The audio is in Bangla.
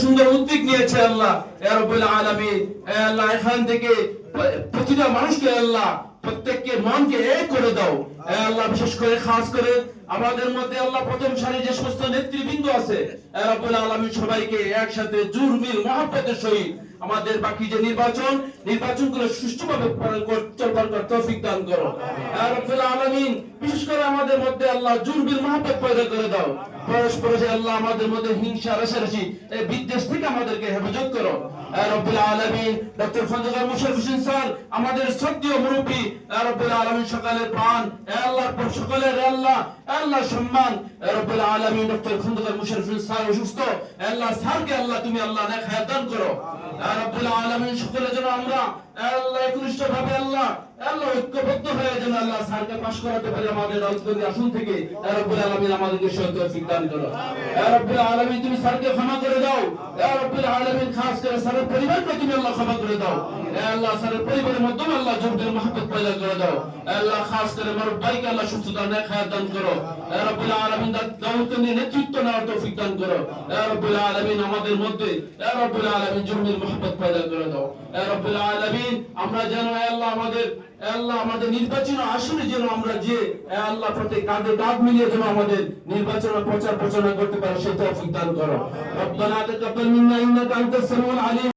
সুন্দর উদ্যোগ নিয়েছে আল্লাহ ইয়া রাব্বুল আলামিন। আল্লাহ এখান থেকে প্রতিটা মানুষকে আল্লাহ প্রত্যেককে মনকে এক করে দাও আল্লাহ। বিশেষ করে খাস করে আমাদের মধ্যে আল্লাহ প্রথম সারি যে সমস্ত নেতৃবৃন্দ আছে রব্বুল আলামিন সবাইকে একসাথে জোর মিল মহব্বতের সহিত আমাদের বাকি যে নির্বাচনগুলো সুষ্ঠুভাবে চলবার করার তৌফিক দান করো রব্বুল আলামিন। বিশেষ করে আমাদের মধ্যে আল্লাহ জোর মিল মহব্বত পয়দা করে দাও। পরস্পর আল্লাহ আমাদের মধ্যে হিংসা রেষারেষি বিদ্বেষ থেকে আমাদেরকে হেফাজত করো রব্বুল আলামিন। ডক্টর খন্দকার মোশাররফ হোসেন স্যার আমাদের শ্রদ্ধেয় মুরব্বী রব্বুল আলামিন, সকালের প্রাণ আল্লাহর পর সকলের আল্লাহ সম্মান রব্বুল আলামিন। ডক্টর খন্দকার মোশাররফ হোসেন স্যার অসুস্থ আল্লাহ স্যারকে আল্লাহ তুমি আল্লাহ নেক হায়াত দান করো রব্বুল আলামিন। সকলে যেন আমরা আল্লাহ একনিষ্ঠভাবে আল্লাহ ঐক্যবদ্ধ হয়ে যেন আল্লাহ স্যারকে পাশ করাতে পারি আমাদের রাজনৈতিক আসন থেকে রব্বুল আলামিন আমাদেরকে তৌফিক দান করো রব্বুল আলামিন। তুমি স্যারকে ক্ষমা করে দাও রব্বুল আলামিন। খাস করে স্যারের পরিবারকে তুমি আল্লাহ ক্ষমা করে দাও আল্লাহ। স্যারের পরিবারের মাধ্যমে আল্লাহ জোরদার মহব্বত পয়দা করে দাও আল্লাহ। খাস করে আমার ভাইকে আল্লাহ সুস্থতা নেক হায়াত দান করো রব্বুল আলামিন। দাওয়াতকে নিয়ে নেতৃত্ব নেওয়ার তৌফিক দান করো রব্বুল আলামিন। আমাদের মধ্যে রব্বুল আলামিন জোরদার মহব্বত পয়দা করে দাও রব্বুল আলামিন। আমরা যেন আমাদের নির্বাচন আসলে যেন আমরা যে আল্লাহ প্রত্যেক কাঁধে কাঁধ মিলিয়ে যেন আমাদের নির্বাচন প্রচার প্রচারণা করতে পারি সেই তৌফিক দান করো রব্বানা তাকাব্বাল মিন্না ইন্নাকা আনতাস সামিউল আলিম।